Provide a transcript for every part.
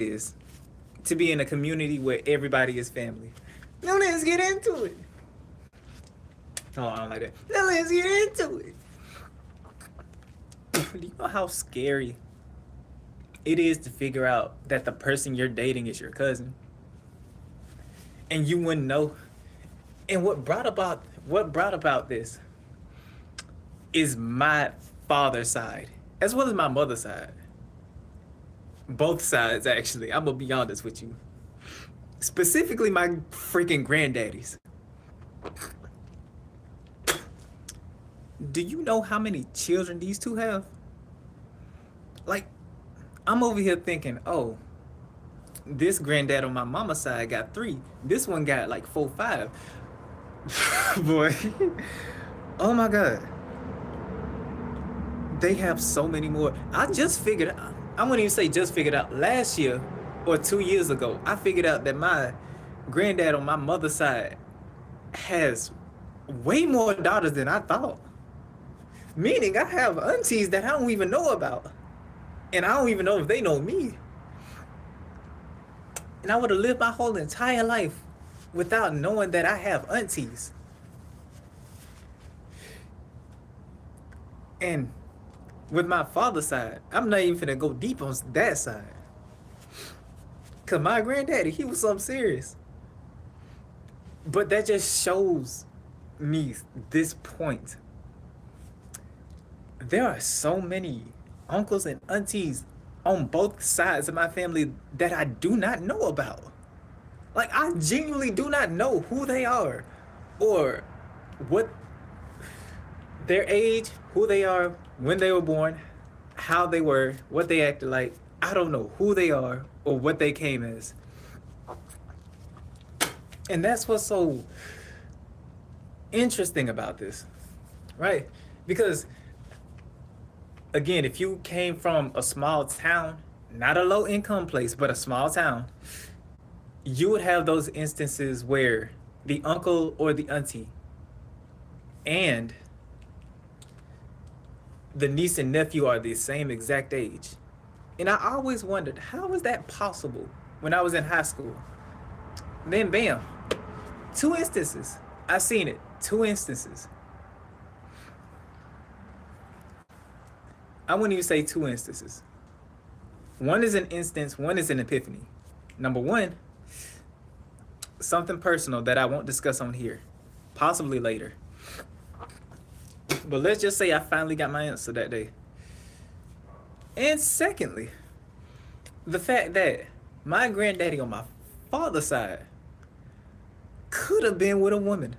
is to be in a community where everybody is family. Now let's get into it. Oh, I don't like that. Now let's get into it. Do you know how scary it is to figure out that the person you're dating is your cousin? And you wouldn't know. And what brought about this is my father's side, as well as my mother's side. Both sides, actually. I'm gonna be honest with you. Specifically, my freaking granddaddies. Do you know how many children these two have? Like, I'm over here thinking, oh, this granddad on my mama's side got three. This one got like four, five. Boy, oh my God. They have so many more. I just figured, I wouldn't even say just figured out, last year or 2 years ago, I figured out that my granddad on my mother's side has way more daughters than I thought. Meaning I have aunties that I don't even know about. And I don't even know if they know me. And I would have lived my whole entire life without knowing that I have aunties. And with my father's side, I'm not even finna go deep on that side. Cause my granddaddy, he was something serious. But that just shows me this point. There are so many uncles and aunties on both sides of my family that I do not know about. Like, I genuinely do not know who they are or what their age, who they are, when they were born, how they were, what they acted like. I don't know who they are or what they came as. And that's what's so interesting about this, right? Because, again, if you came from a small town, not a low income place, but a small town, you would have those instances where the uncle or the auntie and the niece and nephew are the same exact age. And I always wondered, how is that possible when I was in high school? Then, bam, two instances. I seen it, two instances. I wouldn't even say two instances. One is an instance, one is an epiphany. Number one, something personal that I won't discuss on here, possibly later. But let's just say I finally got my answer that day. And secondly, the fact that my granddaddy on my father's side could have been with a woman.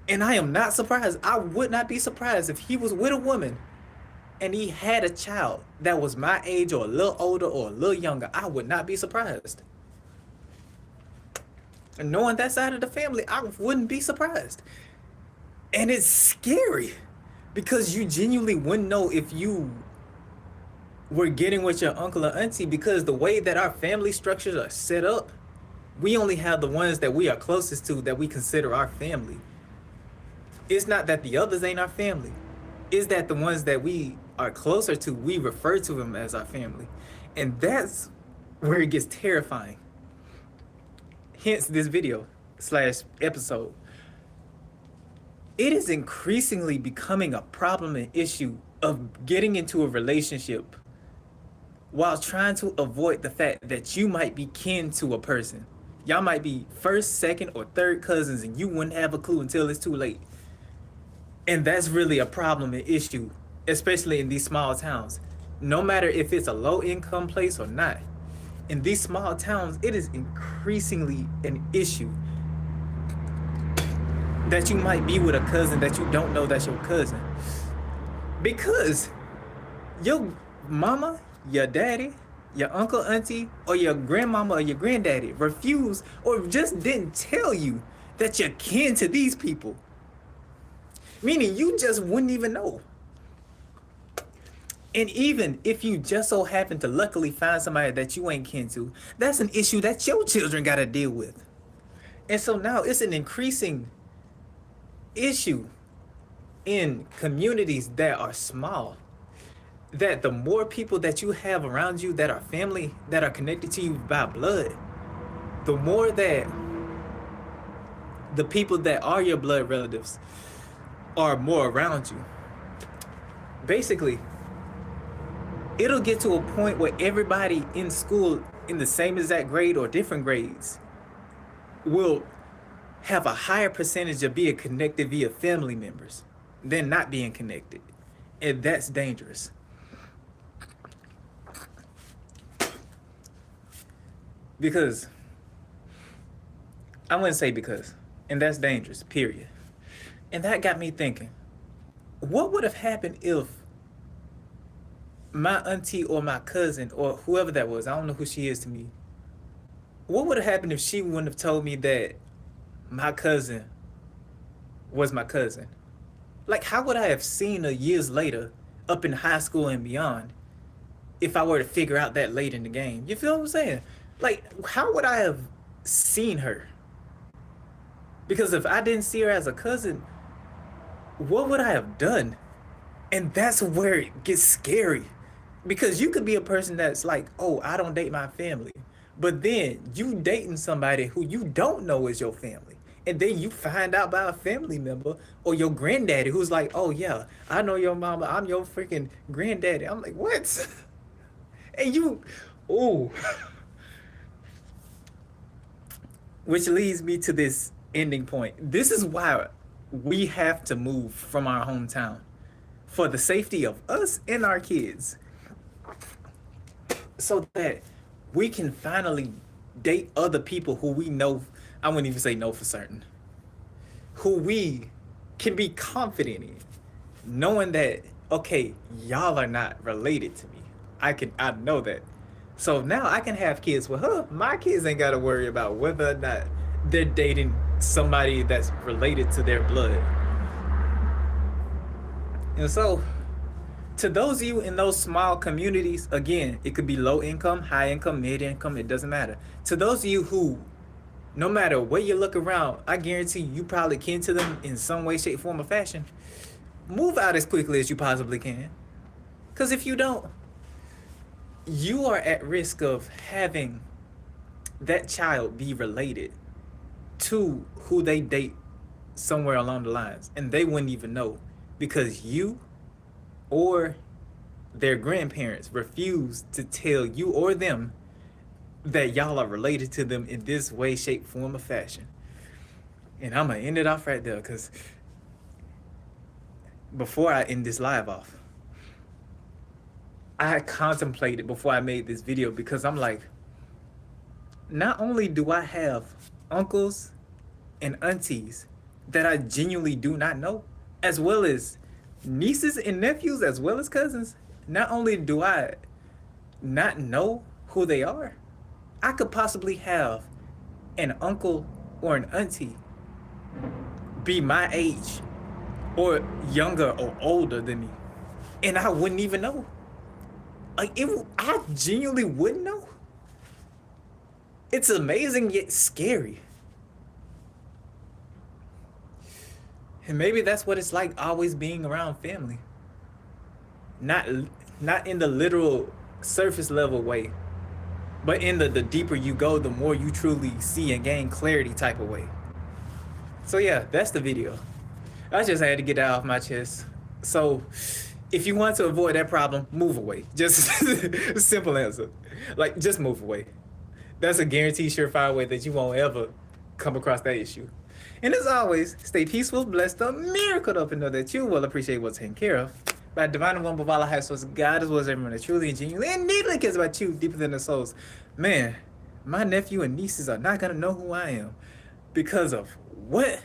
And I am not surprised. I would not be surprised if he was with a woman and he had a child that was my age or a little older or a little younger. I would not be surprised. And knowing that side of the family, I wouldn't be surprised. And it's scary because you genuinely wouldn't know if you were getting with your uncle or auntie, because the way that our family structures are set up, we only have the ones that we are closest to that we consider our family. It's not that the others ain't our family. It's that the ones that we are closer to, we refer to them as our family. And that's where it gets terrifying. Hence this video / episode. It is increasingly becoming a problem and issue of getting into a relationship while trying to avoid the fact that you might be kin to a person. Y'all might be first, second, or third cousins and you wouldn't have a clue until it's too late. And that's really a problem and issue, especially in these small towns. No matter if it's a low income place or not. In these small towns, it is increasingly an issue that you might be with a cousin that you don't know that's your cousin. Because your mama, your daddy, your uncle, auntie, or your grandmama or your granddaddy refused or just didn't tell you that you're kin to these people. Meaning you just wouldn't even know. And even if you just so happen to luckily find somebody that you ain't kin to, that's an issue that your children gotta deal with. And so now it's an increasing issue in communities that are small. that the more people that you have around you that are family, that are connected to you by blood, the more that the people that are your blood relatives are more around you. Basically, it'll get to a point where everybody in school in the same exact grade or different grades will have a higher percentage of being connected via family members than not being connected. And that's dangerous. Because, I wouldn't say because, and that's dangerous, period. And that got me thinking, what would have happened if my auntie or my cousin or whoever that was, I don't know who she is to me, what would have happened if she wouldn't have told me that my cousin was my cousin? Like, how would I have seen her years later, up in high school and beyond, if I were to figure out that late in the game? You feel what I'm saying? Like, how would I have seen her? Because if I didn't see her as a cousin, what would I have done? And that's where it gets scary. Because you could be a person that's like, oh, I don't date my family. But then you dating somebody who you don't know is your family. And then you find out by a family member or your granddaddy who's like, oh yeah, I know your mama, I'm your freaking granddaddy. I'm like, what? And you, oh. Which leads me to this ending point. This is why we have to move from our hometown for the safety of us and our kids, so that we can finally date other people who we know, I wouldn't even say know for certain, who we can be confident in, knowing that, okay, y'all are not related to me. I know that. So now I can have kids with her. My kids ain't got to worry about whether or not they're dating somebody that's related to their blood. And so, to those of you in those small communities, again, it could be low income, high income, mid income, it doesn't matter. To those of you who, no matter where you look around, I guarantee you probably kin to them in some way, shape, form, or fashion. Move out as quickly as you possibly can. Because if you don't, you are at risk of having that child be related to who they date somewhere along the lines, and they wouldn't even know, because you or their grandparents refuse to tell you or them that y'all are related to them in this way, shape, form, or fashion. And I'm gonna end it off right there, because before I end this live off, I contemplated before I made this video, because I'm like, not only do I have uncles and aunties that I genuinely do not know, as well as nieces and nephews, as well as cousins, not only do I not know who they are, I could possibly have an uncle or an auntie be my age or younger or older than me, and I wouldn't even know. Like, I genuinely wouldn't know. It's amazing yet scary. And maybe that's what it's like always being around family. Not in the literal surface level way, but in the deeper you go, the more you truly see and gain clarity type of way. So yeah, that's the video. I just had to get that off my chest. So if you want to avoid that problem, move away. Just simple answer. Like, just move away. That's a guaranteed surefire way that you won't ever come across that issue. And as always, stay peaceful, blessed up, miracle up, and know that you will appreciate what's taken care of by divine and one Bavala high source. God is what's everyone that truly and genuinely and deeply cares about you deeper than the souls. Man, my nephew and nieces are not gonna know who I am because of what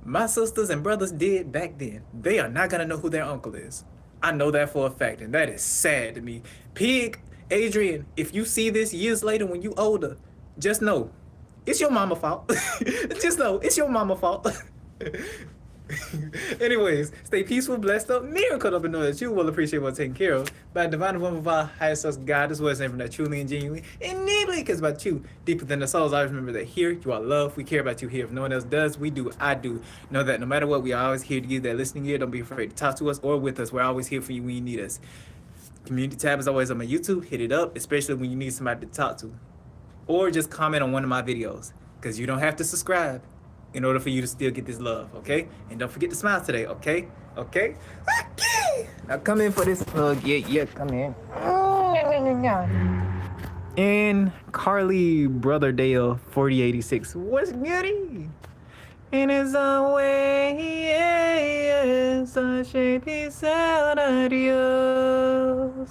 my sisters and brothers did back then. They are not gonna know who their uncle is. I know that for a fact, and that is sad to me. Pig, Adrian, if you see this years later when you older, just know it's your mama fault. Just know it's your mama fault. Anyways, stay peaceful, blessed up, miracle up, and know that you will appreciate what's taken care of by divine woman of our highest source, God, as well as everything that truly and genuinely and deeply cares about you deeper than the souls. Always remember that here you are loved. We care about you here. If no one else does, we do. I do. Know that no matter what, we are always here to you. That listening here, don't be afraid to talk to us or with us. We're always here for you when you need us. Community tab is always on my YouTube. Hit it up, especially when you need somebody to talk to. Or just comment on one of my videos. Because you don't have to subscribe in order for you to still get this love, okay? And don't forget to smile today, okay? Okay? Okay! Now come in for this hug. Yeah, come in. And Carly Brotherdale 4086. What's goody? In his own way, such a peace out, adios.